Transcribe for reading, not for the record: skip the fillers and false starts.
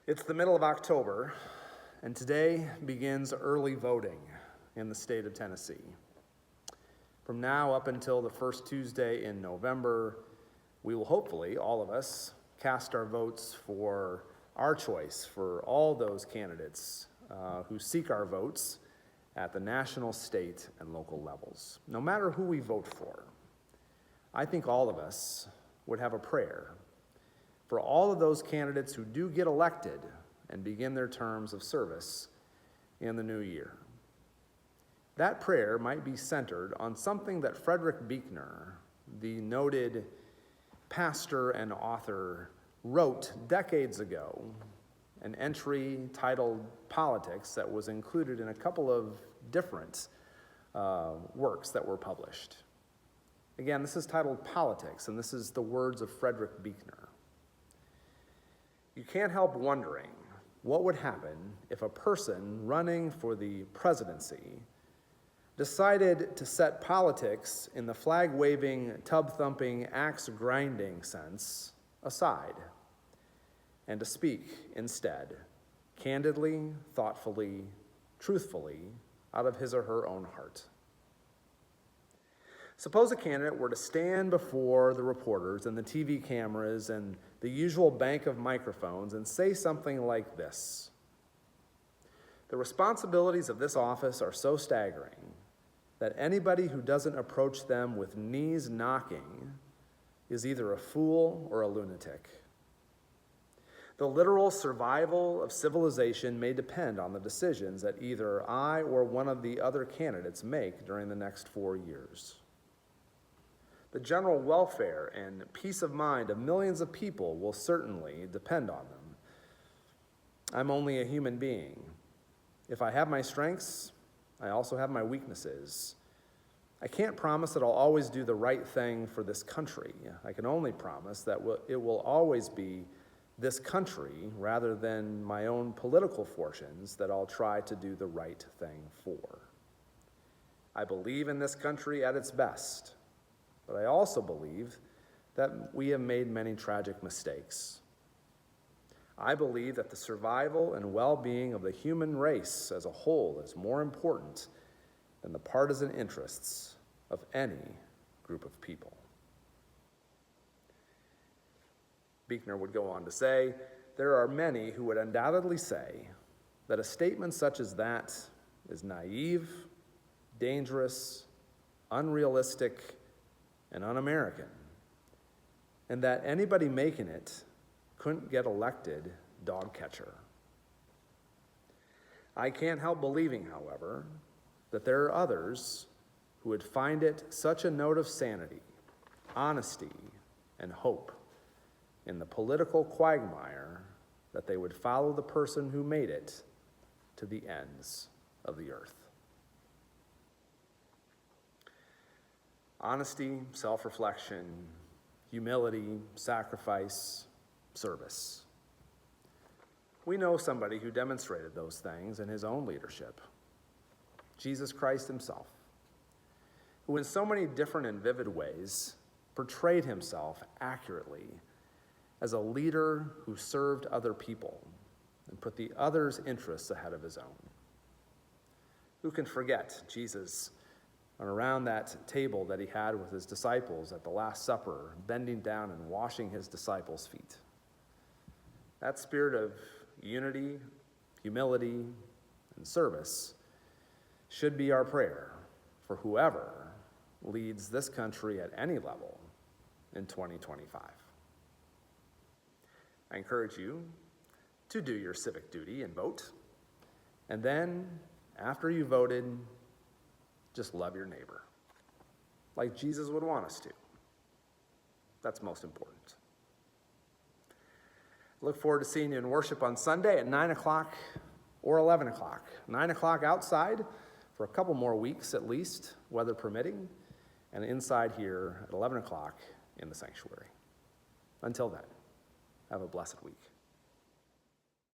It's the middle of October, and today begins early voting in the state of Tennessee. From now up until the first Tuesday in November, we will hopefully, all of us, cast our votes for our choice for all those candidates who seek our votes at the national, state, and local levels. No matter who we vote for, I think all of us would have a prayer for all of those candidates who do get elected and begin their terms of service in the new year. That prayer might be centered on something that Frederick Buechner, the noted pastor and author, wrote decades ago, an entry titled Politics that was included in a couple of different works that were published. Again, this is titled Politics, and this is the words of Frederick Buechner. You can't help wondering what would happen if a person running for the presidency decided to set politics in the flag-waving, tub-thumping, axe-grinding sense aside, and to speak instead, candidly, thoughtfully, truthfully, out of his or her own heart. Suppose a candidate were to stand before the reporters and the TV cameras and the usual bank of microphones and say something like this: "The responsibilities of this office are so staggering that anybody who doesn't approach them with knees knocking is either a fool or a lunatic. The literal survival of civilization may depend on the decisions that either I or one of the other candidates make during the next 4 years. The general welfare and peace of mind of millions of people will certainly depend on them. I'm only a human being. If I have my strengths, I also have my weaknesses. I can't promise that I'll always do the right thing for this country. I can only promise that it will always be this country, rather than my own political fortunes, that I'll try to do the right thing for. I believe in this country at its best, but I also believe that we have made many tragic mistakes. I believe that the survival and well-being of the human race as a whole is more important than the partisan interests of any group of people." Buechner would go on to say, "There are many who would undoubtedly say that a statement such as that is naive, dangerous, unrealistic, and un-American, and that anybody making it couldn't get elected dog catcher. I can't help believing, however, that there are others who would find it such a note of sanity, honesty, and hope in the political quagmire that they would follow the person who made it to the ends of the earth." Honesty, self-reflection, humility, sacrifice, service. We know somebody who demonstrated those things in his own leadership: Jesus Christ himself, who in so many different and vivid ways portrayed himself accurately as a leader who served other people and put the other's interests ahead of his own. Who can forget Jesus around that table that he had with his disciples at the Last Supper, bending down and washing his disciples' feet? That spirit of unity, humility, and service should be our prayer for whoever leads this country at any level in 2025. I encourage you to do your civic duty and vote, and then, after you voted, just love your neighbor, like Jesus would want us to. That's most important. Look forward to seeing you in worship on Sunday at 9 o'clock or 11 o'clock. 9 o'clock outside for a couple more weeks at least, weather permitting, and inside here at 11 o'clock in the sanctuary. Until then, have a blessed week.